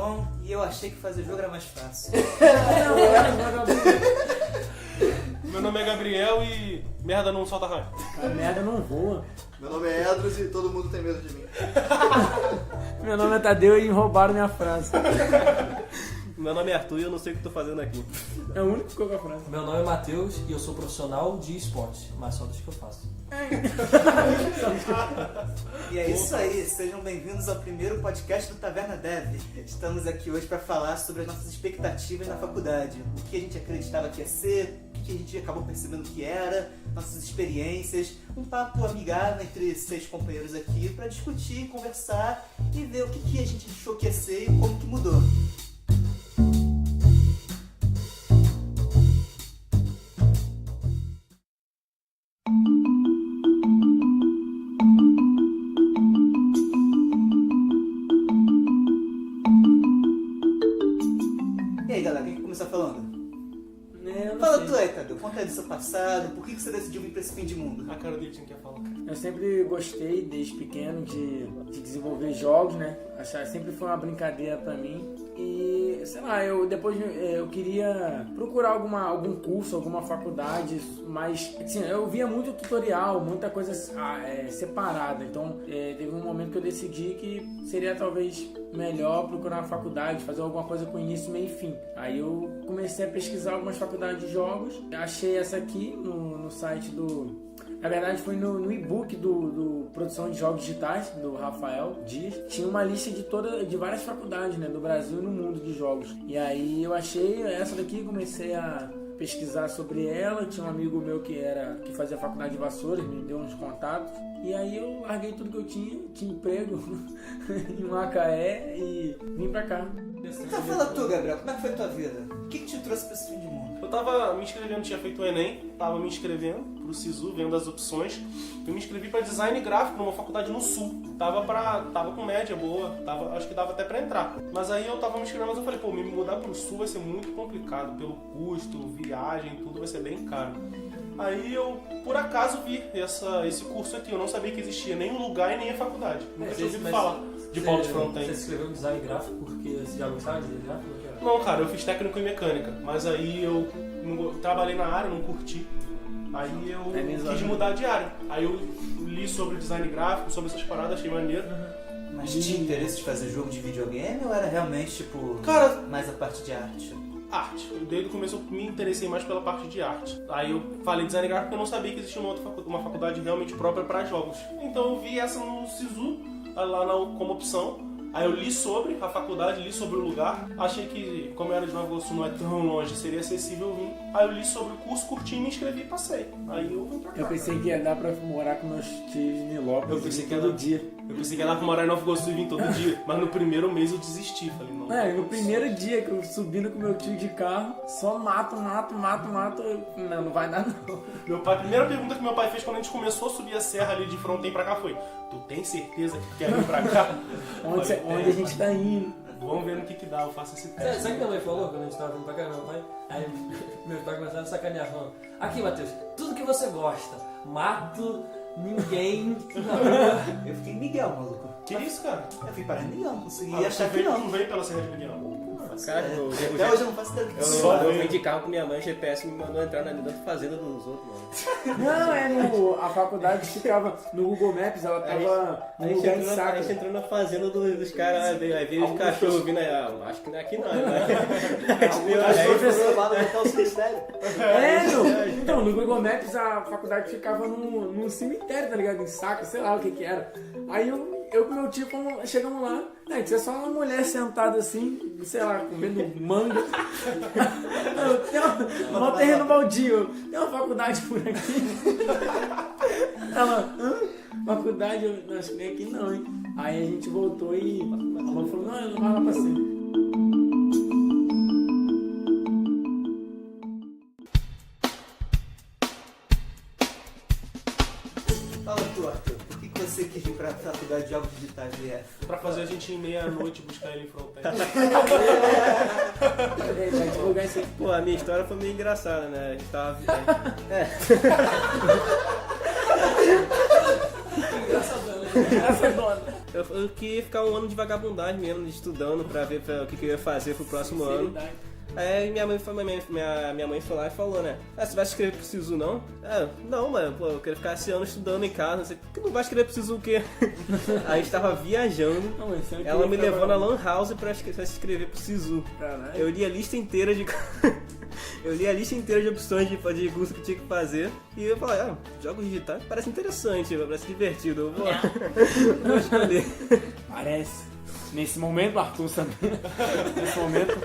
João e eu achei que fazer jogo era mais fácil. Meu nome é Gabriel e merda não solta raio. A merda não voa. Meu nome é Edros e todo mundo tem medo de mim. Meu nome é Tadeu e roubaram minha frase. Meu nome é Arthur e eu não sei o que tô fazendo aqui. É o único que ficou com a frase. Meu nome é Matheus e eu sou profissional de esporte, mas só das que eu faço. E é isso aí, sejam bem-vindos ao primeiro podcast do Taverna Dev. Estamos aqui hoje para falar sobre as nossas expectativas na faculdade. O que a gente acreditava que ia ser, o que a gente acabou percebendo que era, nossas experiências. Um papo amigável entre 6 companheiros aqui para discutir, conversar e ver o que a gente achou que ia ser e como que mudou. E aí, galera, quem que começar falando? Fala tu aí, Tadeu, conta aí do seu passado, por que você decidiu vir pra esse fim de mundo? A cara dele tinha que falar. Eu sempre gostei, desde pequeno, de desenvolver jogos, né? Sempre foi uma brincadeira pra mim. E, sei lá, eu queria procurar algum curso, alguma faculdade, mas, assim, eu via muito tutorial, muita coisa separada. Então, teve um momento que eu decidi que seria talvez melhor procurar uma faculdade, fazer alguma coisa com início, meio e fim. Aí eu comecei a pesquisar algumas faculdades de jogos, achei essa aqui no site do... Na verdade foi no e-book do Produção de Jogos Digitais, do Rafael Dias. Tinha uma lista de várias faculdades, né, do Brasil e no mundo de jogos. E aí eu achei essa daqui, comecei a pesquisar sobre ela. Tinha um amigo meu que fazia faculdade de Vassouras, me deu uns contatos. E aí eu larguei tudo que eu tinha emprego em Macaé e vim pra cá. Então fala tu, Gabriel, como é que foi a tua vida? O que te trouxe pra esse fim de mundo? Eu tava me inscrevendo, tinha feito o Enem, tava me inscrevendo pro SISU, vendo as opções. Eu me inscrevi pra design gráfico numa faculdade no Sul. Tava com média boa, acho que dava até pra entrar. Mas aí eu tava me inscrevendo, mas eu falei, me mudar pro Sul vai ser muito complicado, pelo custo, viagem, tudo vai ser bem caro. Aí eu, por acaso, vi esse curso aqui. Eu não sabia que existia nem o lugar e nem a faculdade. Nunca tinha ouvido falar de Paulo de Fronten. Você se inscreveu no design gráfico porque você já gostava de design gráfico? Não, cara, eu fiz técnico em mecânica, mas aí eu trabalhei na área, não curti. Aí eu quis mudar de área. Aí eu li sobre design gráfico, sobre essas paradas, achei maneiro. Mas tinha interesse de fazer jogo de videogame ou era realmente, tipo, cara, mais a parte de arte? Arte. Desde o começo eu me interessei mais pela parte de arte. Aí eu falei design gráfico porque eu não sabia que existia uma faculdade realmente própria para jogos. Então eu vi essa no SISU, lá como opção. Aí eu li sobre a faculdade, li sobre o lugar. Achei que, como eu era de Nova Iguaçu, não é tão longe, seria acessível eu vim. Aí eu li sobre o curso, curti, me inscrevi e passei. Aí eu vim pra cá. Eu pensei que ia dar pra morar com meus tios em Nilópolis. Eu pensei que ia dar pra morar em Nova Iguaçu e vir todo dia. Mas no primeiro mês eu desisti. Falei, não. No primeiro dia que eu subindo com meu tio de carro, só mato. Não vai dar não. A primeira pergunta que meu pai fez quando a gente começou a subir a serra ali de Fronten pra cá foi: tu tem certeza que quer vir pra cá? Onde a gente tá indo? Vamos ver no que dá, eu faço esse teste. Sabe o que minha mãe falou quando a gente tava vindo pra cá, meu pai? Aí meu pai começava a sacanear, falando: aqui, Matheus, tudo que você gosta, mato, ninguém. Eu fiquei em Miguel, maluco. Que isso, cara? Eu fui parar em Miguel, não consegui achar que não. Tu veio pela Serra de Miguel? Cara, Até hoje eu não faço ideia do que eu fui de carro com minha mãe, GPS me mandou entrar na fazenda dos outros, mano. A faculdade ficava no Google Maps, ela tava no lugar de saco. A gente entrou na fazenda dos caras, aí veio os cachorros vindo aí, acho que não é aqui não, né? Então, no Google Maps a faculdade ficava num cemitério, tá ligado? Em saco, sei lá o que era. Aí eu com meu tio, chegamos lá, tinha só uma mulher sentada assim, sei lá, comendo manga. Tem um terreno baldio, tem uma faculdade por aqui. Ela, faculdade? Eu acho que nem aqui não, hein? Aí a gente voltou e a mãe falou, não vai lá pra cima. Fala tu, Arthur, por que você quis ir pra faculdade de jogos digitais VF? Pra fazer a gente ir meia-noite buscar ele em Fronten. Vai divulgar isso aqui. Pô, a minha história foi meio engraçada, né? A gente tava... Engraçadão, né? Essa é dona. Eu queria ficar um ano de vagabundagem mesmo, estudando pra ver o que eu ia fazer pro próximo ano. Aí minha mãe foi lá e falou, né? Você vai se inscrever pro SISU, não? Não, mano, pô, eu quero ficar esse ano estudando em casa, não sei. Não vai inscrever pro SISU o quê? Aí a gente tava viajando, ela me levou na Lan House pra se inscrever pro SISU. Caralho. Eu li a lista inteira de... Eu li a lista inteira de opções de curso que tinha que fazer. E eu falei, jogos digitais parece interessante, parece divertido. Eu vou escolher. Parece. Nesse momento, Arthur sabia. Nesse momento,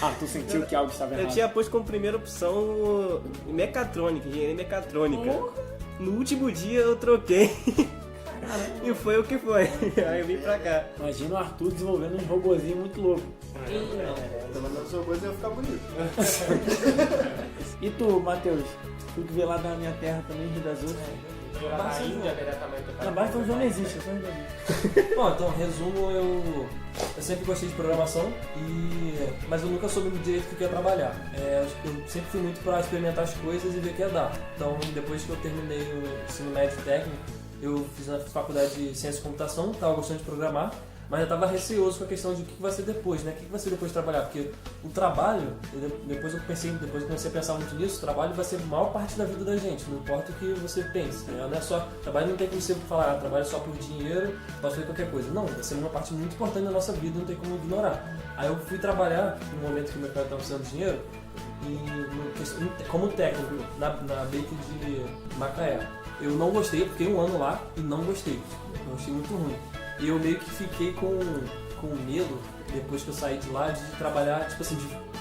Arthur sentiu que algo estava errado. Eu tinha posto como primeira opção mecatrônica, engenharia mecatrônica. No último dia eu troquei. E foi o que foi. Aí eu vim pra cá. Imagina o Arthur desenvolvendo um robozinho muito louco. Pelo menos o seu coisa ia ficar bonito. E tu, Matheus? Tu que veio lá da minha terra também, Rio das Ostras. Na Índia, diretamente. Na base então já não existe, só ainda existe. Bom, então, resumo, eu sempre gostei de programação, mas eu nunca soube direito o que eu ia trabalhar. Eu sempre fui muito para experimentar as coisas e ver o que ia dar. Então, depois que eu terminei o ensino médio técnico, eu fiz a faculdade de Ciência e Computação, estava gostando de programar, mas eu estava receoso com a questão de o que vai ser depois, né? O que vai ser depois de trabalhar? Porque o trabalho, depois eu comecei a pensar muito nisso, o trabalho vai ser a maior parte da vida da gente, não importa o que você pense, né? Não é só, trabalho não tem como você falar, trabalho só por dinheiro, posso fazer qualquer coisa. Não, vai ser uma parte muito importante da nossa vida, não tem como ignorar. Aí eu fui trabalhar, no momento que o mercado estava precisando de dinheiro, como técnico, na Baker de Macaé. Eu não gostei, fiquei um ano lá e não gostei. Eu achei muito ruim. E eu meio que fiquei com medo, depois que eu saí de lá, de trabalhar, tipo assim,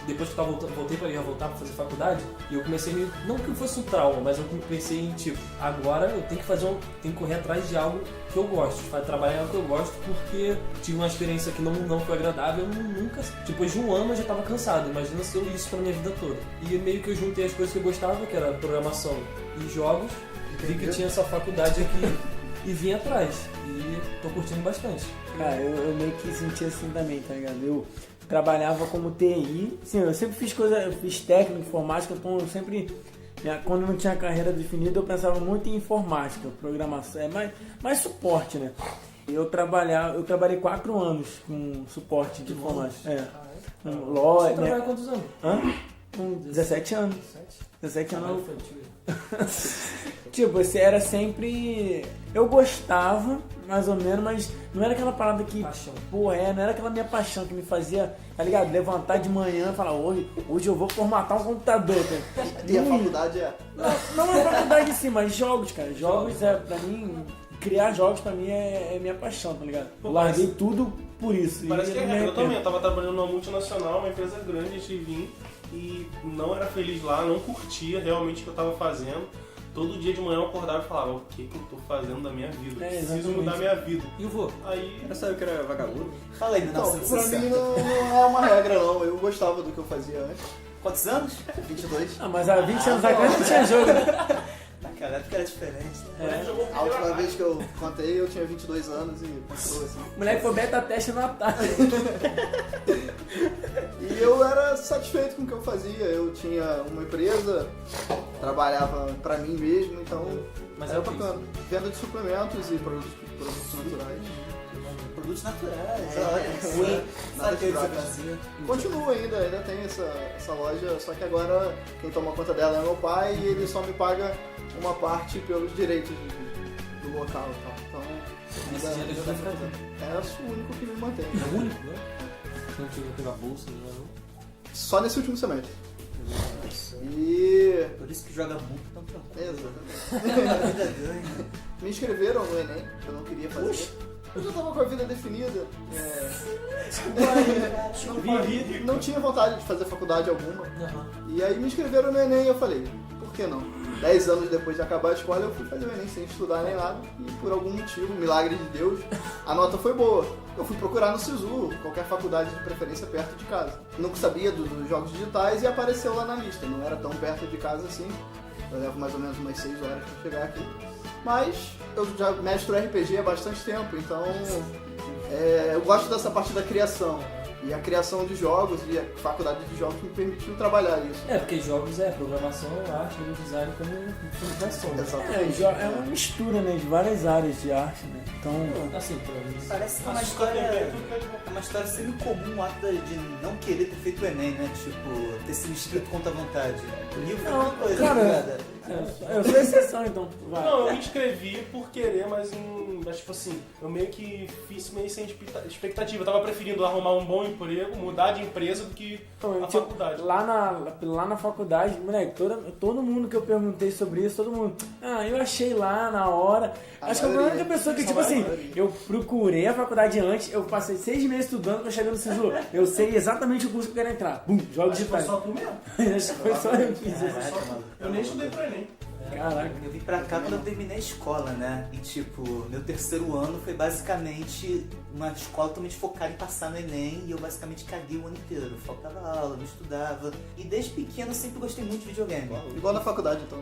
depois que eu ia voltar pra fazer faculdade, e eu comecei meio, não que fosse um trauma, mas eu pensei em, tipo, agora eu tenho que correr atrás de algo que eu gosto, de trabalhar em algo que eu gosto, porque tive uma experiência que não foi agradável, eu nunca, depois de um ano eu já tava cansado, imagina se eu isso pra minha vida toda. E meio que eu juntei as coisas que eu gostava, que era programação e jogos, vi que tinha essa faculdade aqui e vim atrás. E tô curtindo bastante. Cara, eu meio que senti assim também, tá ligado? Eu trabalhava como TI, sim, eu sempre fiz eu fiz técnico, informática, então eu sempre, quando não tinha carreira definida, eu pensava muito em informática, programação, mais suporte, né? Eu trabalhei 4 anos com suporte de informática. Você trabalha quantos anos? Com 17 anos. 17 anos. Infantil. Tipo, era sempre... Eu gostava, mais ou menos, mas não era aquela parada que... Paixão. Pô, não era aquela minha paixão que me fazia, tá ligado? Levantar de manhã e falar, hoje eu vou formatar um computador, cara. E a faculdade é? Não é faculdade em si, mas jogos, cara. Jogos, pra mim... Criar jogos pra mim é minha paixão, tá ligado? Eu larguei tudo por isso. Parece que é não me regra. Eu também. Eu arrependo. tava trabalhando numa multinacional, uma empresa grande, de vim e não era feliz lá, não curtia realmente o que eu tava fazendo. Todo dia de manhã eu acordava e falava, o que eu tô fazendo da minha vida? Preciso exatamente. mudar minha vida. E o vô? Aí, Era só eu que era vagabundo. Fala aí, Então, 1960. pra mim não é uma regra não, eu gostava do que eu fazia antes. Quantos anos? 22. Ah, mas há 20 anos atrás não tinha jogo, né? Naquela época era diferente. Né? jogou A última vez que eu contei eu tinha 22 anos e continuou assim. O moleque foi beta teste no Atari. E eu era satisfeito com o que eu fazia, eu tinha uma empresa, trabalhava pra mim mesmo, então Mas era é o que bacana. Venda de suplementos e produtos naturais. Produtos naturais. É, Sim. nada Sabe o que de você drogas. fazia? Continua ainda tem essa loja, só que agora quem toma conta dela é meu pai e ele só me paga uma parte pelos direitos do local e tal. Então, Esse ainda- dinheiro ainda vai ficar fazendo. É o único que me mantém. É o único, né? Você não tinha que pegar bolsa, né? Só nesse último semestre. E. Por isso que joga muito, então pronto. Exatamente. A vida ganha. Me inscreveram no Enem, que eu não queria fazer. Eu já tava com a vida definida. Não tinha vontade de fazer faculdade alguma. E aí me inscreveram no Enem e eu falei, por que não? 10 anos depois de acabar a escola eu fui fazer o Enem sem estudar nem nada. E por algum motivo, milagre de Deus, a nota foi boa. Eu fui procurar no SISU, qualquer faculdade de preferência perto de casa. Nunca sabia dos jogos digitais e apareceu lá na lista. Não era tão perto de casa assim. Eu levo mais ou menos umas 6 horas para chegar aqui. Mas eu já mestro RPG há bastante tempo, então eu gosto dessa parte da criação. E a criação de jogos e a faculdade de jogos me permitiu trabalhar isso. Porque jogos programação, arte e design como fundação. Exatamente. É uma mistura, né, de várias áreas de arte, né? Então, Assim, pra mim. Parece que é uma Mas história. tudo que é de- É uma história sempre comum o ato de não querer ter feito o Enem, né? Tipo, ter sido inscrito contra a vontade. Comigo foi uma coisa, cara, tá ligado? eu sou exceção, então. Vai. Não, eu me inscrevi por querer, mas tipo assim, eu meio que fiz meio sem expectativa. Eu tava preferindo arrumar um bom emprego, mudar de empresa do que Então, a tipo, faculdade. lá na faculdade, moleque, todo mundo que eu perguntei sobre isso, todo mundo, eu achei lá na hora. Acho que eu fui a única pessoa que, tipo assim, eu procurei a faculdade antes, eu passei 6 meses estudando pra chegar no SISU. Eu sei exatamente o curso que eu quero entrar. Bum, jogos Acho que foi digitais. só o primeiro. Acho que foi só eu que fiz isso. Caraca, maluco. Eu nem estudei pra Enem. Caraca. Eu vim pra cá quando eu terminei a escola, né? E tipo, meu terceiro ano foi basicamente uma escola totalmente focada em passar no Enem e eu basicamente caguei o ano inteiro. Faltava aula, não estudava. E desde pequeno eu sempre gostei muito de videogame. Igual na faculdade, então.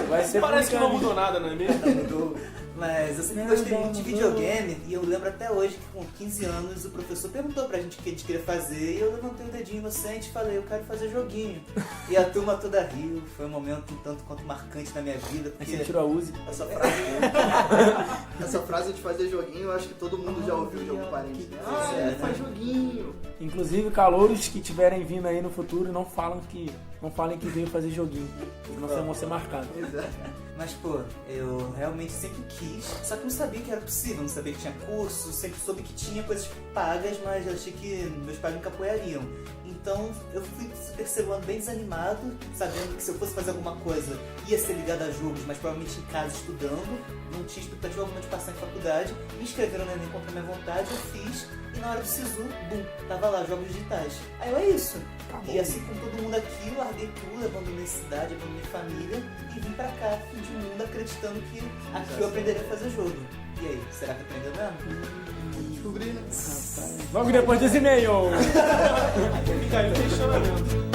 Vai ser Parece que não publicado. mudou nada, não é mesmo? Mudou. Mas eu sempre gostei muito de videogame e eu lembro até hoje que com 15 anos o professor perguntou pra gente o que a gente queria fazer e eu levantei o dedinho inocente e falei, eu quero fazer joguinho. E a turma toda riu, foi um momento um tanto quanto marcante na minha vida, Aí porque você tirou a Uzi. Essa frase, essa frase de fazer joguinho, eu acho que todo mundo já ouviu de algum parente. Né? é, Faz joguinho. Inclusive, calouros que estiverem vindo aí no futuro, não falem que veio fazer joguinho. Senão vocês vão ser marcados. Pois é. Mas, pô, eu realmente sempre quis, só que não sabia que era possível, não sabia que tinha curso, sempre soube que tinha coisas pagas, mas eu achei que meus pais nunca apoiariam. Então, eu fui pro terceiro ano bem desanimado, sabendo que se eu fosse fazer alguma coisa, ia ser ligado a jogos, mas provavelmente em casa estudando, não tinha expectativa alguma de passar em faculdade, me inscreveram no Enem contra a minha vontade, eu fiz, e na hora do SISU, bum, tava lá, jogos digitais. Aí eu, é isso. E assim como todo mundo aqui, eu larguei tudo, abandonei a cidade, abandonei família e vim pra cá, fim de mundo, acreditando que aqui eu aprenderia a fazer jogo. E aí, será que aprendeu mesmo? Descobri, né? Vamos depois desse e-mail. Fica aí o questionamento.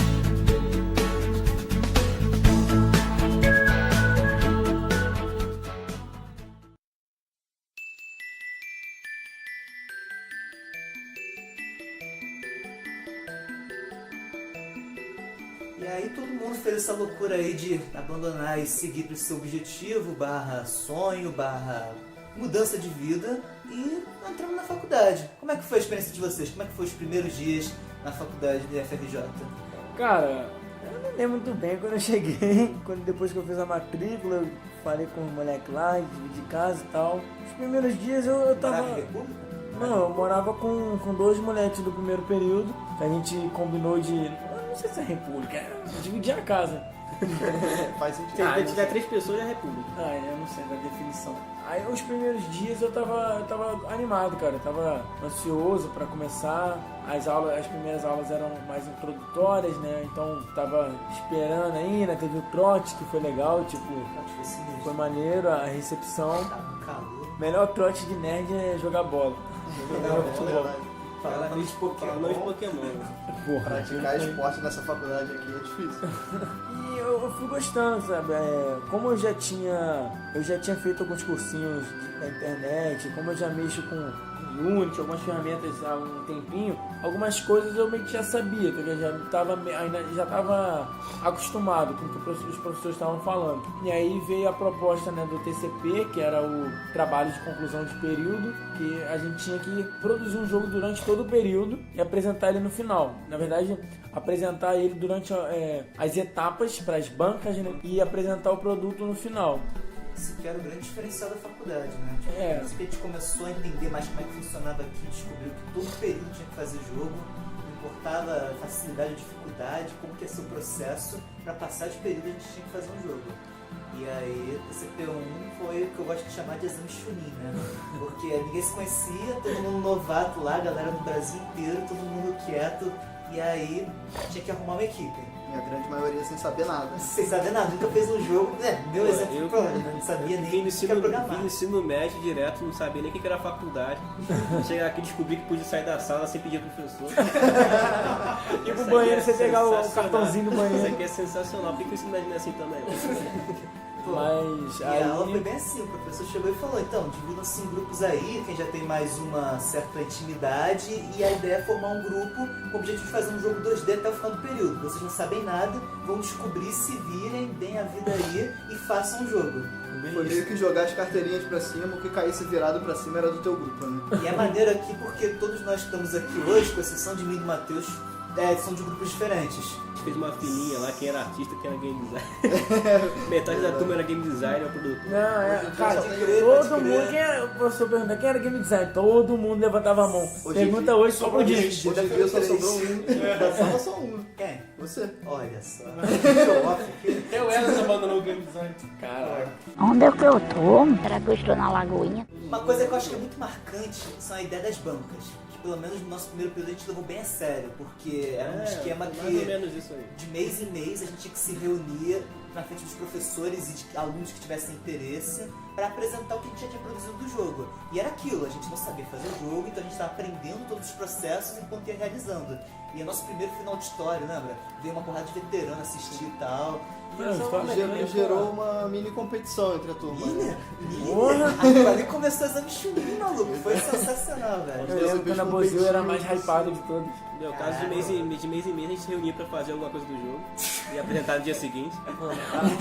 E aí todo mundo fez essa loucura aí de abandonar e seguir pro seu objetivo, barra sonho, barra mudança de vida e entramos na faculdade. Como é que foi a experiência de vocês? Como é que foi os primeiros dias na faculdade de FRJ? Cara, eu não lembro muito bem quando eu cheguei, depois que eu fiz a matrícula, eu falei com o moleque lá, de casa e tal. Os primeiros dias eu Morava em tava... República? Não, eu morava com 2 moleques do primeiro período, que a gente combinou de... Eu não sei se é república, dividir a casa. Faz sentido. Se tiver 3 pessoas, é república. Eu não sei da definição. Aí os primeiros dias eu tava animado, cara. Eu tava ansioso pra começar. As primeiras aulas eram mais introdutórias, né? Então tava esperando ainda, teve o trote que foi legal, tipo, foi maneiro a recepção. Tá um calor. Melhor trote de nerd é jogar bola. Jogar futebol. Falando de Pokémon. Porra. Praticar esporte nessa faculdade aqui é difícil. E eu fui gostando, sabe? Como eu já tinha feito alguns cursinhos na internet, como eu já mexo com Unity, algumas ferramentas há um tempinho, algumas coisas eu meio que já sabia, porque eu já estava acostumado com o que os professores estavam falando. E aí veio a proposta, né, do TCP, que era o trabalho de conclusão de período, que a gente tinha que produzir um jogo durante todo o período e apresentar ele no final. Na verdade, apresentar ele durante as etapas para as bancas, né, e apresentar o produto no final. Isso que era o grande diferencial da faculdade, né? Tipo, É. a gente começou a entender mais como é que funcionava aqui, descobriu que todo período tinha que fazer jogo, não importava a facilidade ou dificuldade, como que ia ser o processo, para passar de período a gente tinha que fazer um jogo. E aí, o CP1 foi o que eu gosto de chamar de exame Chunin, né? Porque ninguém se conhecia, todo mundo novato lá, galera do Brasil inteiro, todo mundo quieto, e aí tinha que arrumar uma equipe. E a grande maioria sem saber nada. Sem saber nada, nunca fez um jogo. Meu exemplo foi problema, né? Não sabia nem Vim o que era programar. no ensino médio direto, não sabia nem o que era faculdade. Chegar aqui e descobri que podia sair da sala sem pedir ao professor. E pro banheiro você pegar o cartãozinho do Isso banheiro. aqui é sensacional. Por que o ensino médio não é assim também? Pô, Mas e aí... a aula foi bem assim, o professor chegou e falou, então, dividam-se em grupos aí, quem já tem mais uma certa intimidade, e a ideia é formar um grupo com o objetivo de fazer um jogo 2D até o final do período. Vocês não sabem nada, vão descobrir, se virem, deem a vida aí e façam um jogo. Foi meio que jogar as carteirinhas pra cima, o que caísse virado pra cima era do teu grupo, né? E é maneiro aqui porque todos nós que estamos aqui hoje, com exceção de mim e do Matheus, são de grupos diferentes. A gente fez uma filinha lá, quem era artista, quem era game design. Metade da turma era game designer, o produtor. Não, cara, Pode crer, todo pode mundo, crer. o professor pergunta quem era game design, todo mundo levantava a mão. Pergunta hoje só pro Dias. Hoje em dia só sobrou um. Da sala só um. Quem? Você. Olha só. Show off aqui. Eu era essa abandonou o game design. Caraca. Onde é que eu tô? Será que eu estou na Lagoinha? Uma coisa que eu acho que é muito marcante são a ideia das bancas. Que pelo menos no nosso primeiro período a gente levou bem a sério, porque era um esquema mais ou que menos isso aí. de mês em mês a gente tinha que se reunir na frente dos professores e de alunos que tivessem interesse para apresentar o que a gente já tinha produzido do jogo. E era aquilo, a gente não sabia fazer o jogo, então a gente estava aprendendo todos os processos enquanto ia realizando. E o nosso primeiro foi no auditório, lembra? Veio uma porrada de veterano assistir e tal. Gerou uma mini competição entre a turma. Menina, Porra! aquilo ali começou a exame chumbinho, maluco. Foi sensacional, velho. Eu lembro quando a Bozil era mais hypada de todos. Deu caso de mês em mês a gente se reunia pra fazer alguma coisa do jogo e apresentar no dia seguinte. Mano,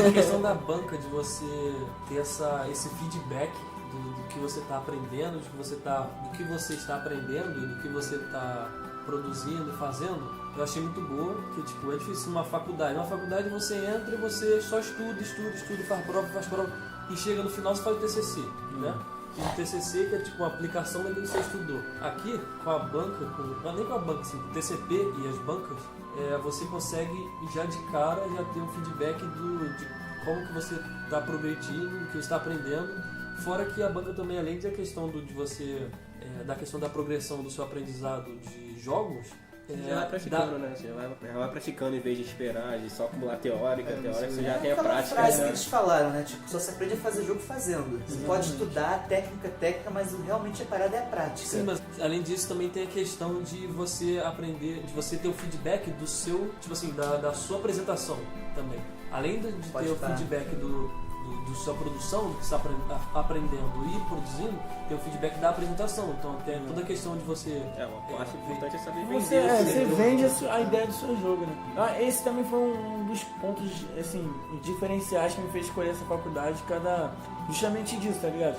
a questão da banca, de você ter esse feedback do que você está aprendendo, do que você está aprendendo e do que você está produzindo e fazendo, eu achei muito boa, porque tipo, é difícil numa faculdade. Numa faculdade você entra e você só estuda, faz prova e chega no final você faz o TCC, né? E o TCC que é tipo uma aplicação daquilo que você estudou. Aqui, com a banca, nem com a banca, assim, com o TCP e as bancas, você consegue já de cara já ter um feedback de como que você está progredindo, o que você está aprendendo. Fora que a banca também, além da questão da questão da progressão do seu aprendizado de jogos, Já vai praticando, né? Você já vai praticando em vez de esperar, de só acumular teórica, você já tem a Aquela prática. frase que Né? eles falaram, né? Tipo, só se aprende a fazer jogo fazendo. Você pode estudar técnica, mas realmente a parada é a prática. sim, mas além disso também tem a questão de você aprender, de você ter o feedback do seu, tipo assim, da sua apresentação também. Além de Pode ter o estar. feedback do sua produção, do que você está aprendendo e produzindo, tem o feedback da apresentação. Então tem toda a questão de você... Uma parte importante é saber Você, vender. você vende a ideia do seu jogo, né? Esse também foi um dos pontos, assim, diferenciais que me fez escolher essa faculdade, justamente disso, tá ligado?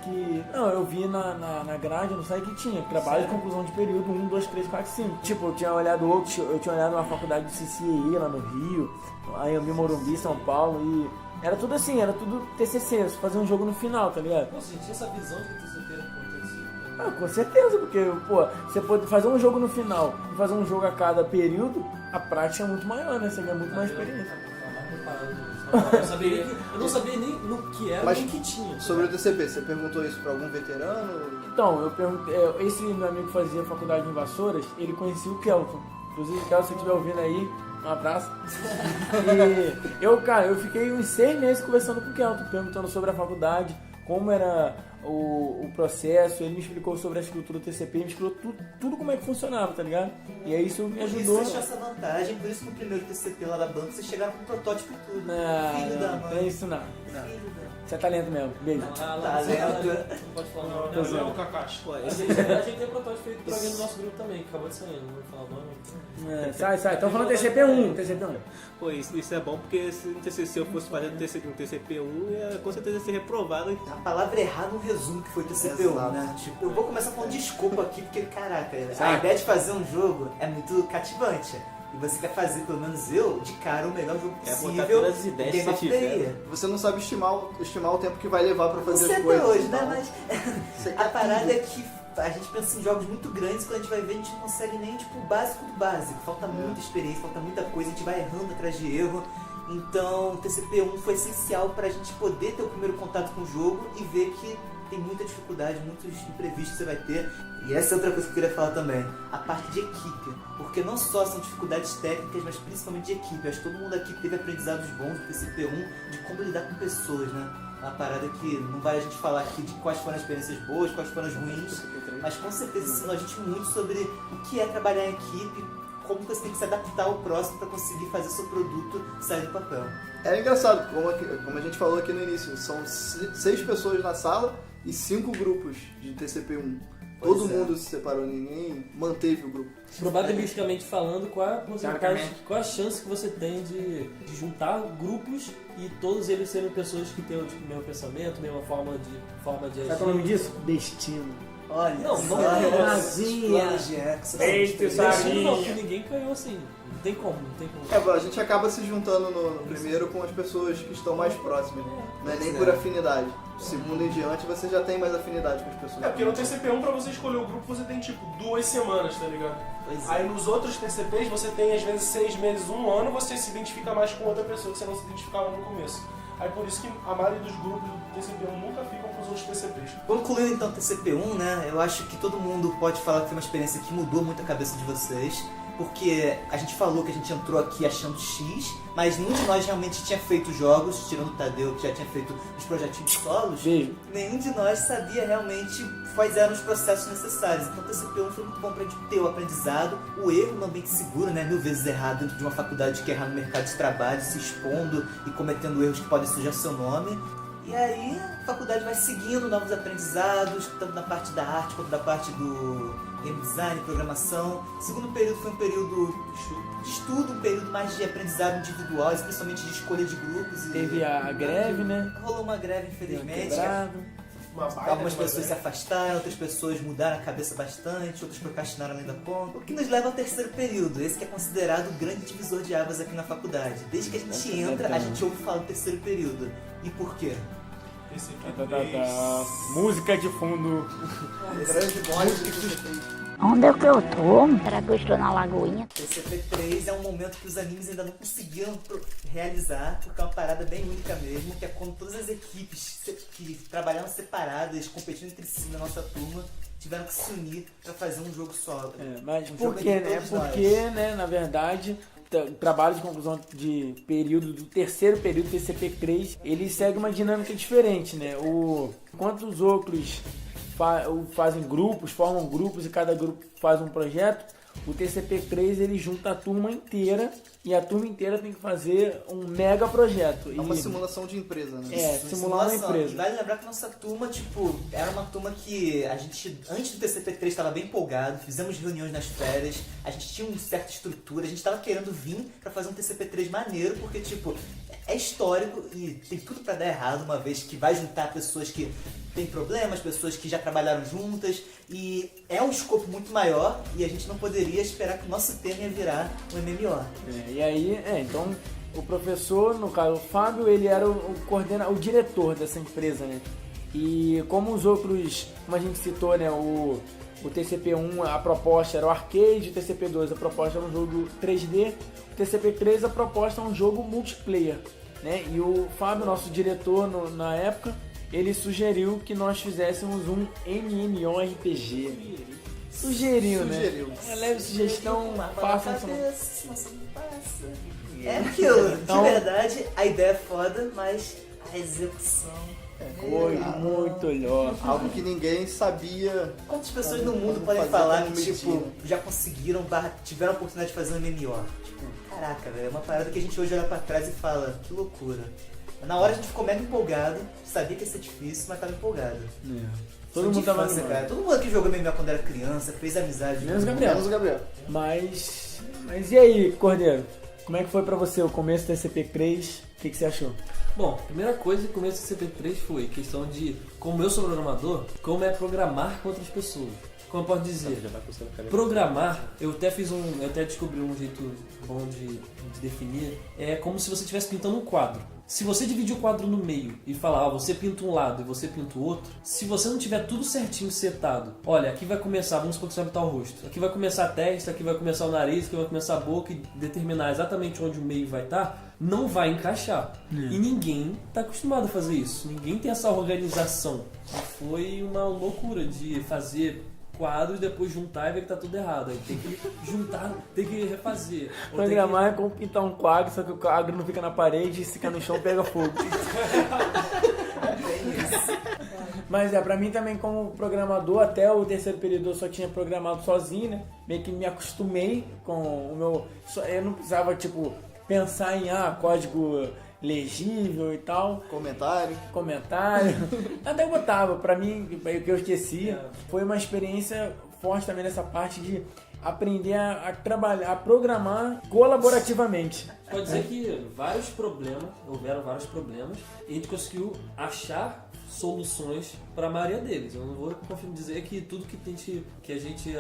Que, não, eu vi na grade, no site que tinha trabalho de conclusão de período 1, 2, 3, 4, 5. Tipo, eu tinha olhado uma faculdade de CCIE lá no Rio, aí eu vi Morumbi, São Paulo, e era tudo assim, era tudo TCC, você fazia um jogo no final, tá ligado? Nossa, gente, tinha essa visão de que o TCP era importante. Ah, com certeza, porque, pô, você pode fazer um jogo no final e fazer um jogo a cada período, a prática é muito maior, né? Você ganha muito mais experiência. Eu não sabia nem no que era, Mas nem o que tinha. sobre o TCP, você perguntou isso pra algum veterano? Então, eu perguntei, esse meu amigo que fazia faculdade em Vassouras, ele conhecia o Kelton. Inclusive, Kelton, se você estiver ouvindo aí, um abraço. E eu fiquei uns 6 meses conversando com o Kelton, perguntando sobre a faculdade, como era o processo, ele me explicou sobre a estrutura do TCP, me explicou tudo como é que funcionava, tá ligado? E aí isso me Por isso ajudou. você achou essa vantagem, por isso que no primeiro TCP lá da banca vocês chegaram com um protótipo e tudo. Filho da Não, mãe. é isso não. Filho da... Você é talento mesmo, beijo. Tá Não lento. pode falar Não, não. não é o Kakashi. Pô, A esse gente tem um protótipo feito por alguém do nosso grupo também, que acabou de sair, não vou falar o nome. Sai. Estão falando TCP1. Pô, isso é bom porque se no TCC eu fosse fazer um TCP1, ia com certeza ser reprovado. A palavra errada no resumo que foi TCP1, Exato. né? Tipo, eu vou começar falando de escopo aqui, porque, caraca, a ideia de fazer um jogo é muito cativante. E você quer fazer, pelo menos eu, de cara, o melhor jogo Quer botar possível. todas as ideias Game que of você the tiver. Year. Você não sabe estimar o tempo que vai levar pra Não fazer sei as até coisas. hoje, né? então, Mas você a quer parada tudo. é que a gente pensa em jogos muito grandes, quando a gente vai ver, a gente não consegue nem, tipo, o básico do básico. Falta muita experiência, falta muita coisa, a gente vai errando atrás de erro. Então, o TCP1 foi essencial pra gente poder ter o primeiro contato com o jogo e ver que tem muita dificuldade, muitos imprevistos que você vai ter. E essa é outra coisa que eu queria falar também, a parte de equipe. Porque não só são dificuldades técnicas, mas principalmente de equipe. Acho que todo mundo aqui teve aprendizados bons do TCP1 de como lidar com pessoas, né? Uma parada que não vale a gente falar aqui de quais foram as experiências boas, quais foram as ruins, mas com certeza ensinou a gente muito sobre o que é trabalhar em equipe, como você tem que se adaptar ao próximo para conseguir fazer seu produto sair do papel. É engraçado, como a gente falou aqui no início, são 6 pessoas na sala e 5 grupos de TCP1. Todo Pois é. mundo se separou, ninguém manteve o grupo. Probabilisticamente falando, qual a Teoricamente. qual a chance que você tem de juntar grupos e todos eles serem pessoas que têm o mesmo pensamento, mesma forma de agir? Sabe o nome disso? Destino. Olha, Não, só não é Nazinha. planos de Exo. Eita, Destino sabe? não, que ninguém ganhou assim. Não tem como. A gente acaba se juntando no primeiro com as pessoas que estão mais próximas. Não é nem por afinidade. Segundo em diante, você já tem mais afinidade com as pessoas. É porque no TCP1, pra você escolher o grupo, você tem tipo 2 semanas, tá ligado? Pois é. Aí nos outros TCPs, você tem às vezes 6 meses, 1 ano, você se identifica mais com outra pessoa que você não se identificava no começo. Aí por isso que a maioria dos grupos do TCP1 nunca ficam pros outros TCPs. Concluindo então o TCP1, né, eu acho que todo mundo pode falar que foi uma experiência que mudou muito a cabeça de vocês, porque a gente falou que a gente entrou aqui achando X, mas nenhum de nós realmente tinha feito jogos, tirando o Tadeu, que já tinha feito os projetinhos solos. Beijo. Nenhum de nós sabia realmente quais eram os processos necessários. Então o TCP1 foi muito bom pra gente ter o aprendizado, o erro no ambiente seguro, né, 1000 vezes errado dentro de uma faculdade que errar no mercado de trabalho, se expondo e cometendo erros que podem sujar seu nome. E aí a faculdade vai seguindo novos aprendizados, tanto na parte da arte quanto da parte do game design, programação. O segundo período foi um período de estudo, um período mais de aprendizado individual, especialmente de escolha de grupos. E Teve a greve, né? rolou uma greve, infelizmente. Quebrado. Algumas pessoas se afastaram, outras pessoas mudaram a cabeça bastante, outras procrastinaram além da conta. O que nos leva ao terceiro período, esse que é considerado o grande divisor de águas aqui na faculdade. Desde que a gente entra, a gente ouve falar do terceiro período. E por quê? Música de fundo. Grande bonde que você fez. Onde é que eu tô? Será que eu estou na Lagoinha? TCP3 é um momento que os animes ainda não conseguiram realizar, porque é uma parada bem única mesmo, que é quando todas as equipes que trabalharam separadas, competindo entre si na nossa turma, tiveram que se unir pra fazer um jogo solo. Mas Um por jogo quê, entre né? todos nós. Porque, né, na verdade, o trabalho de conclusão de período, do terceiro período, TCP3, ele segue uma dinâmica diferente, né? Enquanto os outros fazem grupos, formam grupos e cada grupo faz um projeto, o TCP3 ele junta a turma inteira e a turma inteira tem que fazer um mega projeto. É uma simulação de empresa, né? É, simular uma Simulação. empresa. E vale lembrar que nossa turma, tipo, era uma turma que a gente, antes do TCP3, estava bem empolgado, fizemos reuniões nas férias, a gente tinha uma certa estrutura, a gente estava querendo vir pra fazer um TCP3 maneiro, porque, tipo, é histórico e tem tudo pra dar errado, uma vez que vai juntar pessoas que têm problemas, pessoas que já trabalharam juntas, e é um escopo muito maior, e a gente não poderia esperar que o nosso tema ia virar um MMO. E aí, então, o professor, no caso o Fábio, ele era o diretor dessa empresa, né? E como os outros, como a gente citou, né, o TCP1, a proposta era o arcade, o TCP2 a proposta era um jogo 3D, o TCP3 a proposta é um jogo multiplayer, né? E o Fábio, nosso diretor na época, ele sugeriu que nós fizéssemos um MMORPG. Sugeriu, né? É leve sugestão, faça essa. É aquilo, Então- de verdade, a ideia é foda, mas a execução... Foi muito melhor. Algo que ninguém sabia. Quantas pessoas no mundo Como podem fazer falar como que, tipo, medida? já conseguiram, tiveram a oportunidade de fazer um MMO? Tipo, caraca, velho, é uma parada que a gente hoje olha pra trás e fala, que loucura. Na hora a gente ficou mega empolgado, sabia que ia ser difícil, mas tava empolgado. Todo Foi de mundo tava infância, animado. cara. Todo mundo que jogou MMO quando era criança, fez amizade. Menos o Gabriel. Menos o Gabriel. Mas e aí, Cordeiro? Como é que foi pra você o começo do TCP3? O que você achou? Bom, a primeira coisa que começo do CP3 foi questão de, como eu sou programador, como é programar com outras pessoas. Como eu posso dizer? Programar, eu até descobri um jeito bom de definir, é como se você estivesse pintando um quadro. Se você dividir o quadro no meio e falar, você pinta um lado e você pinta o outro, se você não tiver tudo certinho setado, olha, aqui vai começar, vamos supor que você vai pintar o rosto, aqui vai começar a testa, aqui vai começar o nariz, aqui vai começar a boca e determinar exatamente onde o meio vai estar, não vai encaixar. E ninguém está acostumado a fazer isso, ninguém tem essa organização. Foi uma loucura de fazer quadro e depois juntar e ver que tá tudo errado. Aí tem que juntar, tem que refazer. Ou tem Programar é como pintar um quadro, só que o quadro não fica na parede, se fica no chão pega fogo. Mas pra mim também como programador, até o terceiro período eu só tinha programado sozinho, né? Meio que me acostumei com o meu... Eu não precisava, tipo, pensar em código legível e tal. Comentário. Até eu botava, pra mim, o que eu esquecia. Foi uma experiência forte também nessa parte de aprender a trabalhar, a programar colaborativamente. Pode dizer que houveram vários problemas, e a gente conseguiu achar soluções para a maioria deles. Eu não vou dizer que tudo que a gente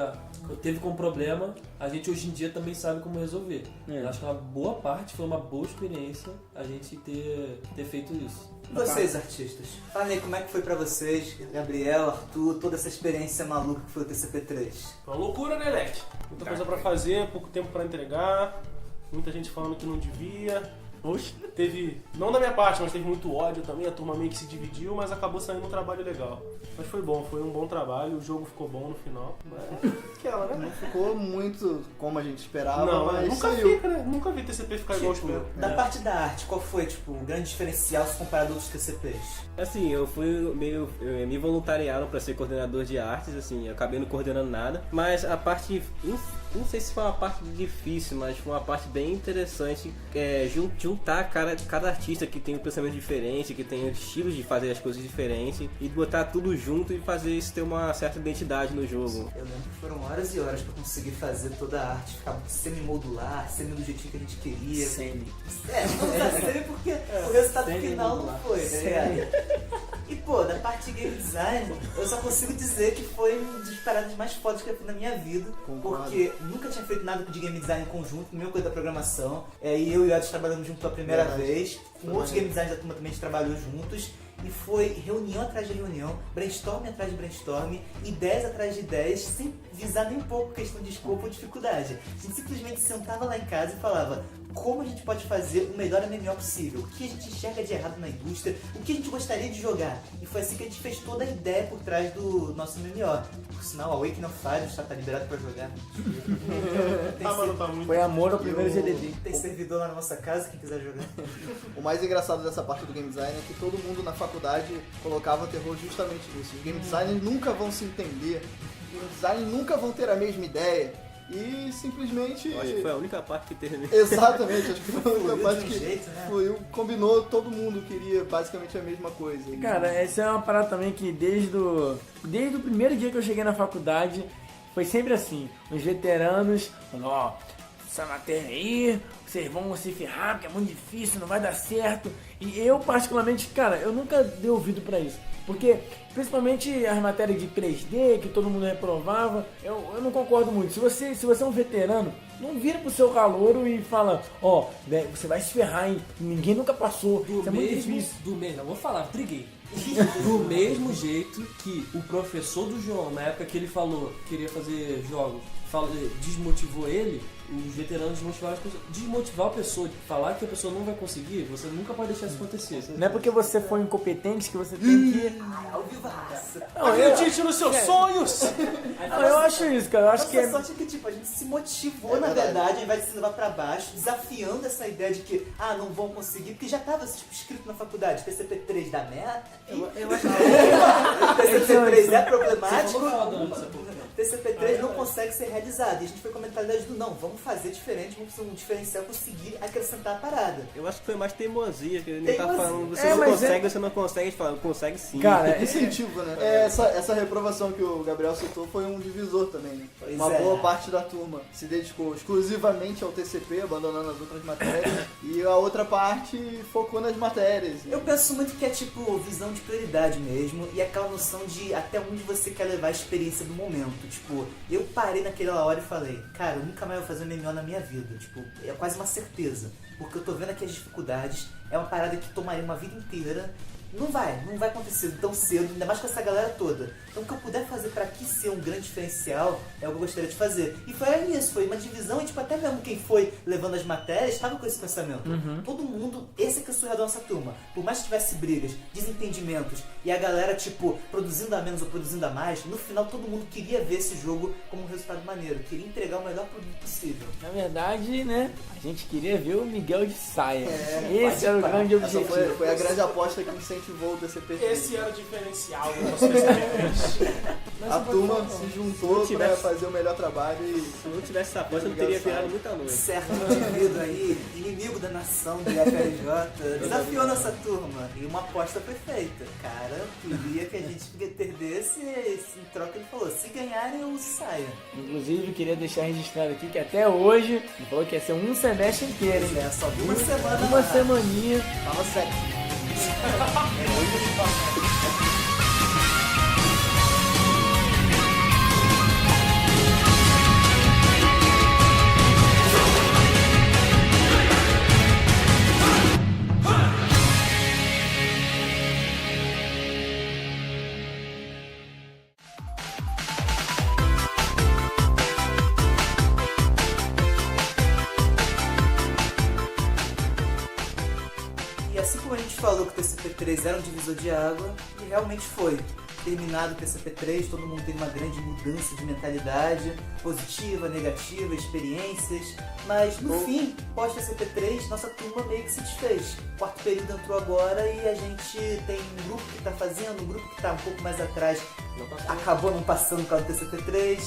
teve como problema, a gente hoje em dia também sabe como resolver. Eu acho que uma boa parte foi uma boa experiência a gente ter feito isso. E vocês, artistas? Falem aí como é que foi pra vocês, Gabriel, Arthur, toda essa experiência maluca que foi o TCP3. Uma loucura, né, Leque? Muita coisa pra fazer, pouco tempo pra entregar, muita gente falando que não devia. Oxe. Teve, não da minha parte, mas teve muito ódio também, a turma meio que se dividiu, mas acabou saindo um trabalho legal. Mas foi bom, foi um bom trabalho, o jogo ficou bom no final. Mas aquela, né? Não ficou muito como a gente esperava, Não, mas nunca saiu. fica, né? Nunca vi TCP ficar igual os meus. Da parte da arte, qual foi, tipo, o grande diferencial se comparado a outros TCPs? Assim, eu me voluntariaram pra ser coordenador de artes, assim, eu acabei não coordenando nada, mas a parte, não sei se foi uma parte difícil, mas foi uma parte bem interessante, juntar cada artista que tem um pensamento diferente, que tem estilos de fazer as coisas diferentes, e botar tudo junto e fazer isso ter uma certa identidade no jogo. Eu lembro que foram horas e horas pra conseguir fazer toda a arte ficar semi-modular, semi do jeitinho que a gente queria. Não usar semi porque o resultado final não foi, tá ligado? E pô, da parte de game design, eu só consigo dizer que foi um dos paradas mais fodas que eu fiz na minha vida. Concordo. Porque nunca tinha feito nada de game design em conjunto, mesma coisa da programação. E eu e o Edson trabalhamos juntos pela primeira vez. Com outros game designers da turma também a gente trabalhou juntos. E foi reunião atrás de reunião, brainstorm atrás de brainstorm, ideias atrás de ideias, sem visar nem um pouco questão de escopo ou dificuldade. A gente simplesmente sentava lá em casa e falava como a gente pode fazer o melhor MMO possível, o que a gente enxerga de errado na indústria, o que a gente gostaria de jogar. E foi assim que a gente fez toda a ideia por trás do nosso MMO. Por sinal, a Awakening of Fire já tá liberado pra jogar. Foi amor ao primeiro GDD. Tem servidor lá na nossa casa, quem quiser jogar. O mais engraçado dessa parte do game design é que todo mundo na faculdade colocava terror justamente nisso. Os game designers nunca vão se entender, os game designers nunca vão ter a mesma ideia. E simplesmente... Eu acho que foi a única parte que teve mesmo. Exatamente, acho que foi a única Fluiu parte de um que jeito, né? fluiu, combinou, todo mundo queria basicamente a mesma coisa. Cara, essa é uma parada também que desde o primeiro dia que eu cheguei na faculdade, foi sempre assim. Os veteranos falando, ó, essa matéria aí, vocês vão se ferrar porque é muito difícil, não vai dar certo. E eu particularmente, cara, eu nunca dei ouvido pra isso. Porque, principalmente as matérias de 3D, que todo mundo reprovava, eu não concordo muito. Se você é um veterano, não vira pro seu calouro e fala, ó, você vai se ferrar, hein? Ninguém nunca passou, isso é muito difícil. Não vou falar, briguei. Do mesmo jeito que o professor do João, na época que ele falou que queria fazer jogos, desmotivou ele, os veteranos desmotivaram as pessoas. Desmotivar a pessoa, de falar que a pessoa não vai conseguir, você nunca pode deixar isso acontecer. Não é porque você foi incompetente que você tem que... Ao vivaço. Acredite nos seus sonhos! Não, eu acho isso, cara. Eu acho que a sorte é que tipo, a gente se motivou, na verdade, ao invés de se levar pra baixo, desafiando essa ideia de que, não vão conseguir, porque já tava tipo, escrito na faculdade, TCP3 da merda. Eu acho TCP3 é problemático. Você TCP3 não consegue ser realizado. E a gente foi com a mentalidade do não, vamos fazer diferente, vamos fazer um diferencial, conseguir acrescentar a parada. Eu acho que foi mais teimosia, que ele tá falando, você não consegue, a gente fala, consegue sim. Cara, Incentivo, né? Essa reprovação que o Gabriel citou foi um divisor também, né? Pois Uma é. boa parte da turma se dedicou exclusivamente ao TCP, abandonando as outras matérias, e a outra parte focou nas matérias. Eu penso muito que é tipo visão de prioridade mesmo e aquela noção de até onde você quer levar a experiência do momento. Tipo, eu parei naquela hora e falei, cara, eu nunca mais vou fazer um MMO na minha vida. Tipo, é quase uma certeza. Porque eu tô vendo aqui as dificuldades, é uma parada que tomaria uma vida inteira. Não vai acontecer tão cedo, ainda mais com essa galera toda. Então o que eu puder fazer pra aqui ser um grande diferencial é o que eu gostaria de fazer. E foi isso, foi uma divisão e tipo, até mesmo quem foi levando as matérias estava com esse pensamento. Todo mundo, esse é que é o surreal da nossa turma. Por mais que tivesse brigas, desentendimentos e a galera tipo, produzindo a menos ou produzindo a mais, no final todo mundo queria ver esse jogo como um resultado maneiro. Queria entregar o melhor produto possível. na verdade, né, a gente queria ver o Miguel de saia. Esse era o grande Essa objetivo. foi a grande aposta que incendou incentivou o TCP. Esse era o diferencial do nosso TCP. A turma se juntou pra fazer o melhor trabalho e... Se não tivesse essa aposta, não teria virado muita noite. Certo indivíduo aí, inimigo da nação do FRJ, desafiou nossa turma e uma aposta foi feita. Cara, queria que a gente perdesse e em troca ele falou, se ganharem eu saio. Inclusive, queria deixar registrado aqui que até hoje ele falou que ia ser um semestre inteiro, hein? É, só uma semana. Uma semaninha. Fala sério. E assim como a gente falou que o TCP3 era um divisor de água, e realmente foi. Terminado o TCP3, todo mundo teve uma grande mudança de mentalidade, positiva, negativa, experiências, mas no fim, pós-TCP3, nossa turma meio que se desfez. O quarto período entrou agora e a gente tem um grupo que está fazendo, um grupo que está um pouco mais atrás, acabou não passando por causa do TCP3.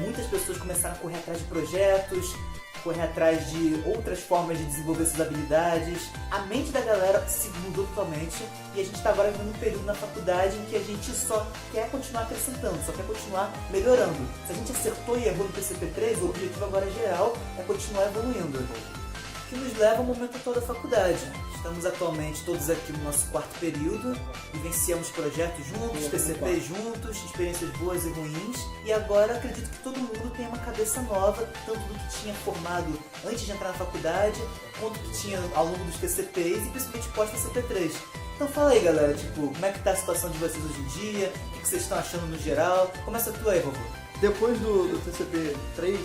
Muitas pessoas começaram a correr atrás de projetos, correr atrás de outras formas de desenvolver suas habilidades. A mente da galera se mudou totalmente e a gente está agora vivendo um período na faculdade em que a gente só quer continuar acrescentando, só quer continuar melhorando. Se a gente acertou e errou no TCP3, o objetivo agora geral é continuar evoluindo. O que nos leva ao momento atual da faculdade. Estamos atualmente todos aqui no nosso quarto período, vivenciamos projetos juntos, TCP juntos, experiências boas e ruins, e agora acredito que todo mundo tem uma cabeça nova, tanto do que tinha formado antes de entrar na faculdade, quanto do que tinha ao longo dos TCPs e principalmente pós-TCP3. Então fala aí, galera, como é que tá a situação de vocês hoje em dia, o que vocês estão achando no geral? Começa tu aí, Rorô. Depois do TCP3,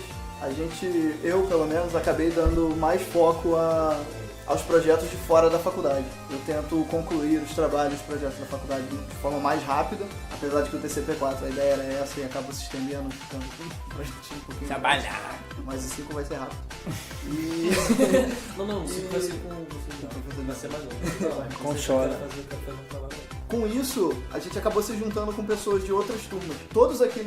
eu pelo menos, acabei dando mais foco aos projetos de fora da faculdade. Eu tento concluir os projetos da faculdade de forma mais rápida, apesar de que o TCP4, a ideia era essa e acaba se estendendo, ficando um projetinho um pouquinho Trabalhar. Mas o 5 vai ser rápido. Não, você vai ser com você. Vai ser mais longo. Com chora. Com isso, a gente acabou se juntando com pessoas de outras turmas. Todos aqui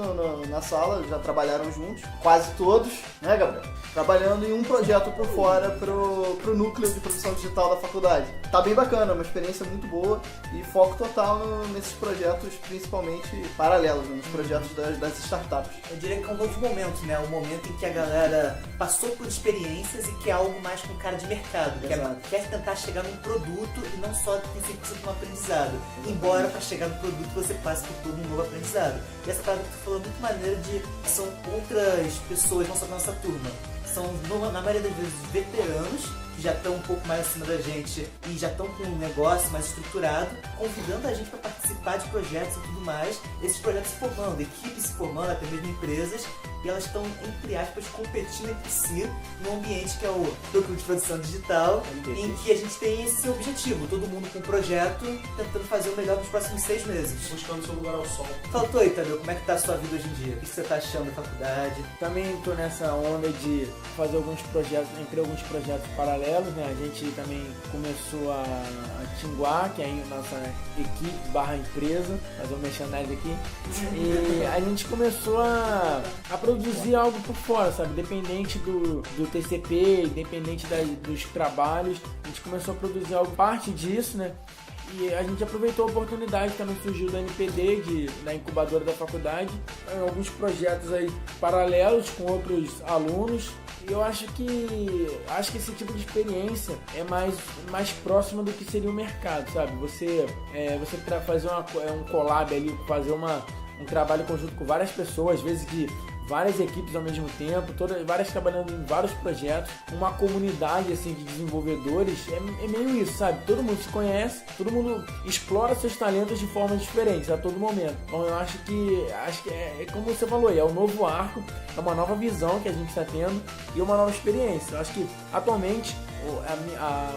na sala já trabalharam juntos, quase todos, né, Gabriel? Trabalhando em um projeto por fora pro núcleo de produção digital da faculdade. Tá bem bacana, uma experiência muito boa e foco total nesses projetos, principalmente paralelos, nos projetos das startups. Eu diria que é um novo momento, né? Um momento em que a galera passou por experiências e quer algo mais com cara de mercado. Quer tentar chegar num produto e não só tem 100% no aprendizado. Embora para chegar no produto você passe por todo um novo aprendizado. E essa parada que tu falou é muito maneira são outras pessoas, não só da nossa turma. São, na maioria das vezes, veteranos que já estão um pouco mais acima da gente e já estão com um negócio mais estruturado, convidando a gente para participar de projetos e tudo mais. Esses projetos se formando, equipes se formando, até mesmo empresas, e elas estão, entre aspas, competindo entre si num ambiente que é o núcleo de produção digital, em que a gente tem esse objetivo, todo mundo com um projeto, tentando fazer o melhor nos próximos 6 meses. Buscando seu lugar ao sol. Faltou aí, Tadeu, como é que tá a sua vida hoje em dia? O que você tá achando da faculdade? Também tô nessa onda de fazer alguns projetos, entre alguns projetos paralelos, né? A gente também começou a Tinguá, que é a nossa equipe /empresa, fazer um merchandising aqui, e a gente começou a produzir algo por fora, sabe? Independente do TCP, independente dos trabalhos, a gente começou a produzir algo parte disso, né? E a gente aproveitou a oportunidade que também surgiu da NPD, da incubadora da faculdade, alguns projetos aí paralelos com outros alunos. E eu acho que esse tipo de experiência é mais próxima do que seria o mercado, sabe? Você fazer um collab ali, fazer um trabalho conjunto com várias pessoas, às vezes de várias equipes ao mesmo tempo, várias trabalhando em vários projetos, uma comunidade assim de desenvolvedores, é meio isso, sabe? Todo mundo se conhece, todo mundo explora seus talentos de formas diferentes a todo momento. Então eu acho que é como você falou, é um novo arco, é uma nova visão que a gente está tendo e uma nova experiência. Eu acho que atualmente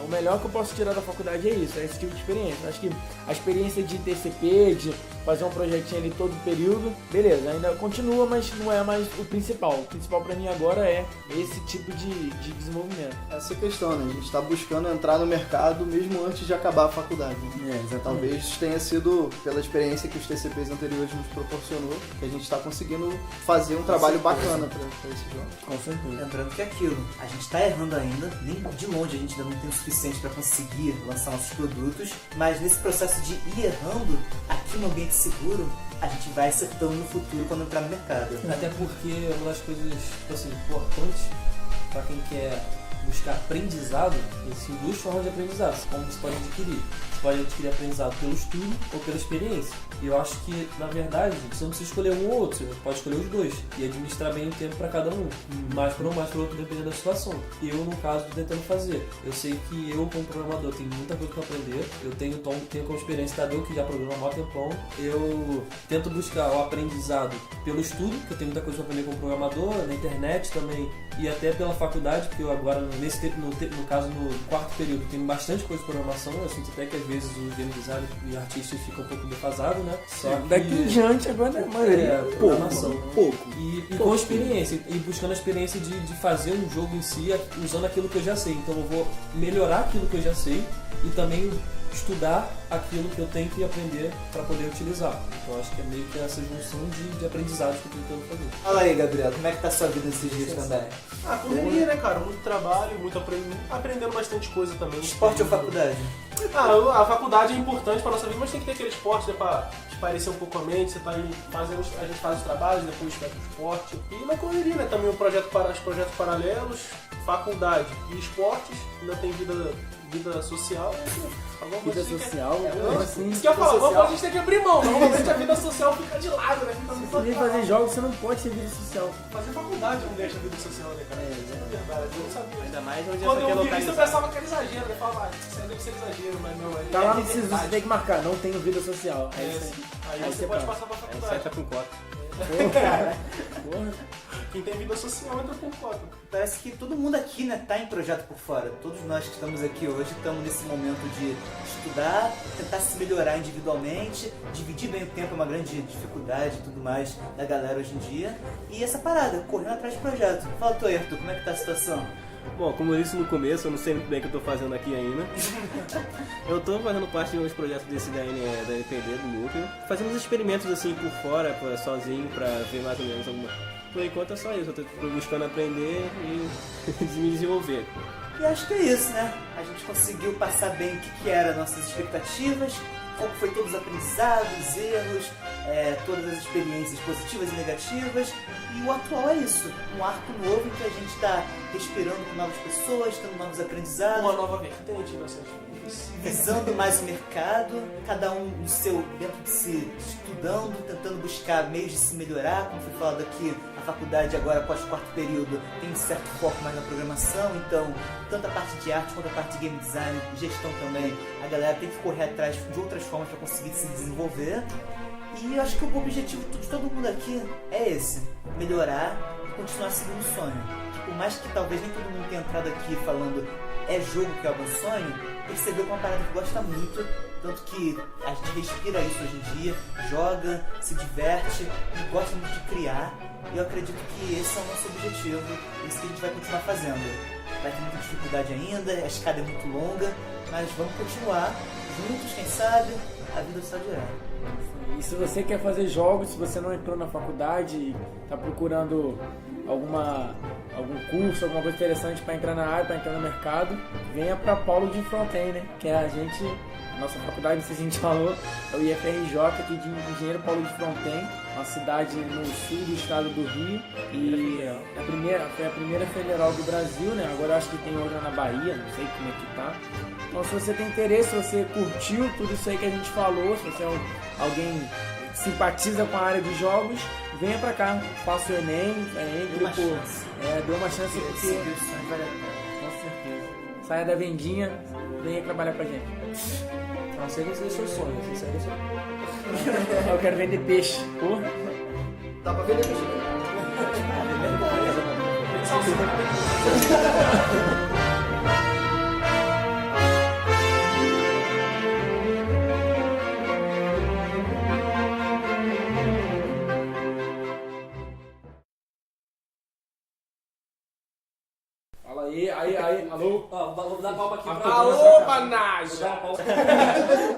o melhor que eu posso tirar da faculdade é isso, é esse tipo de experiência. Eu acho que a experiência de TCP, de fazer um projetinho ali todo período, beleza, ainda continua, mas não é mais o principal. O principal pra mim agora é esse tipo de desenvolvimento. Essa é a questão, né? A gente tá buscando entrar no mercado mesmo antes de acabar a faculdade. Né? Exatamente. Talvez tenha sido pela experiência que os TCPs anteriores nos proporcionou, que a gente tá conseguindo fazer um trabalho bacana pra esse jogo. Com certeza. Lembrando que é aquilo, a gente tá errando ainda, nem de longe a gente ainda não tem o suficiente para conseguir lançar nossos produtos, mas nesse processo de ir errando, aqui no ambiente seguro, a gente vai acertando no futuro quando entrar no mercado. Até porque uma das coisas tipo assim, importantes para quem quer buscar aprendizado, existem duas formas de aprendizado, como você pode adquirir. Você pode adquirir aprendizado pelo estudo ou pela experiência. E eu acho que, na verdade, você não precisa escolher um ou outro, você pode escolher os dois e administrar bem o tempo para cada um. Mais para um, mais para o outro, dependendo da situação. Eu, no caso, estou tentando fazer. Eu sei que eu, como programador, tenho muita coisa para aprender. Eu tenho como experiência Tadeu, que já programa há muito tempão. Eu tento buscar o aprendizado pelo estudo, que eu tenho muita coisa para aprender como programador, na internet também, e até pela faculdade, porque eu agora, no caso, no quarto período, tenho bastante coisa de programação. Eu sinto até que às vezes os game design e artistas ficam um pouco defasados, né? Só que Daqui em diante agora a maioria programação. pouco. E com experiência, e buscando a experiência de fazer um jogo em si usando aquilo que eu já sei. Então eu vou melhorar aquilo que eu já sei e também estudar aquilo que eu tenho que aprender para poder utilizar. Então acho que é meio que essa junção de aprendizados que eu estou tentando fazer. Fala aí, Gabriel, como é que tá a sua vida nesses dias também? Ah, correria, né, cara? Muito trabalho, muito aprendendo bastante coisa também. Esporte ou faculdade? Ah, a faculdade é importante pra nossa vida, mas tem que ter aquele esporte, né, pra espairecer um pouco a mente. Você tá aí fazendo, a gente faz os trabalhos, depois pega o esporte. E na correria, né, também os projetos paralelos, faculdade e esportes, ainda tem vida social. Vida social, assim. Isso que eu falo, vamos, a gente tem que abrir mão. Normalmente a vida social fica de lado, né? Fica muito Se nem fazer jogos, você não pode ter vida social. Fazer faculdade não deixa a vida social, né, cara? É verdade, eu não sabia. Ainda mais onde Quando essa aqui é eu vi isso, eu localizada. pensava que era exagero, né? Falava, isso aí deve ser exagero, mas não, Tá lá é no SISU, você tem que marcar, não tenho vida social. É isso aí. Aí você pode passa. passar pra Aí faculdade. você tá com cota. Pô, cara. Porra. Quem tem vida social entra com cota. Parece que todo mundo aqui, né, tá em projeto por fora. Todos nós que estamos aqui hoje estamos nesse momento de estudar, tentar se melhorar individualmente, dividir bem o tempo é uma grande dificuldade e tudo mais da galera hoje em dia. E essa parada, correndo atrás de projeto. Fala tu aí, Arthur, como é que tá a situação? Bom, como eu disse no começo, eu não sei muito bem o que eu tô fazendo aqui ainda. Eu tô fazendo parte de uns projetos desse da NPD, do núcleo. Fazendo uns experimentos assim por fora, sozinho, pra ver mais ou menos alguma. Por enquanto é só isso, eu tô buscando aprender e me desenvolver. E acho que é isso, né? A gente conseguiu passar bem o que eram nossas expectativas, como foi todos os aprendizados, erros, todas as experiências positivas e negativas. E o atual é isso, um arco novo em que a gente está respirando com novas pessoas, tendo novos aprendizados. Uma nova vertente nessas vidas. Visando mais o mercado, cada um no seu, dentro de si, estudando, tentando buscar meios de se melhorar. Como foi falado aqui, a faculdade agora, após o quarto período, tem um certo foco mais na programação, então tanto a parte de arte quanto a parte de game design, gestão também, a galera tem que correr atrás de outras formas para conseguir se desenvolver. E eu acho que o objetivo de todo mundo aqui é esse, melhorar e continuar seguindo o sonho. Por mais que talvez nem todo mundo tenha entrado aqui falando é jogo que é algum sonho, percebeu que é uma parada que gosta muito, tanto que a gente respira isso hoje em dia, joga, se diverte e gosta muito de criar. E eu acredito que esse é o nosso objetivo, isso que a gente vai continuar fazendo. Vai ter muita dificuldade ainda, a escada é muito longa, mas vamos continuar juntos, quem sabe, a vida só dirá. E se você quer fazer jogos, se você não entrou na faculdade e está procurando algum curso, alguma coisa interessante para entrar na área, para entrar no mercado, venha para Paulo de Fronten, né? Que é a nossa faculdade, não sei se a gente falou, é o IFRJ aqui de Engenheiro Paulo de Fronten, uma cidade no sul do estado do Rio, e foi a primeira federal do Brasil, né? Agora eu acho que tem outra na Bahia, não sei como é que tá. Então se você tem interesse, se você curtiu tudo isso aí que a gente falou, se você é alguém que simpatiza com a área de jogos, venha pra cá, faça o Enem, entre dê uma chance porque... Com certeza. Saia da vendinha, venha trabalhar com a gente. Não sei se é seu sonho, se segue o seu. Eu quero vender peixe. Porra. Dá pra vender peixe? Fala aí, alô? Ó, vou dar palma aqui pra Alô, Vou Banage! dar uma palma.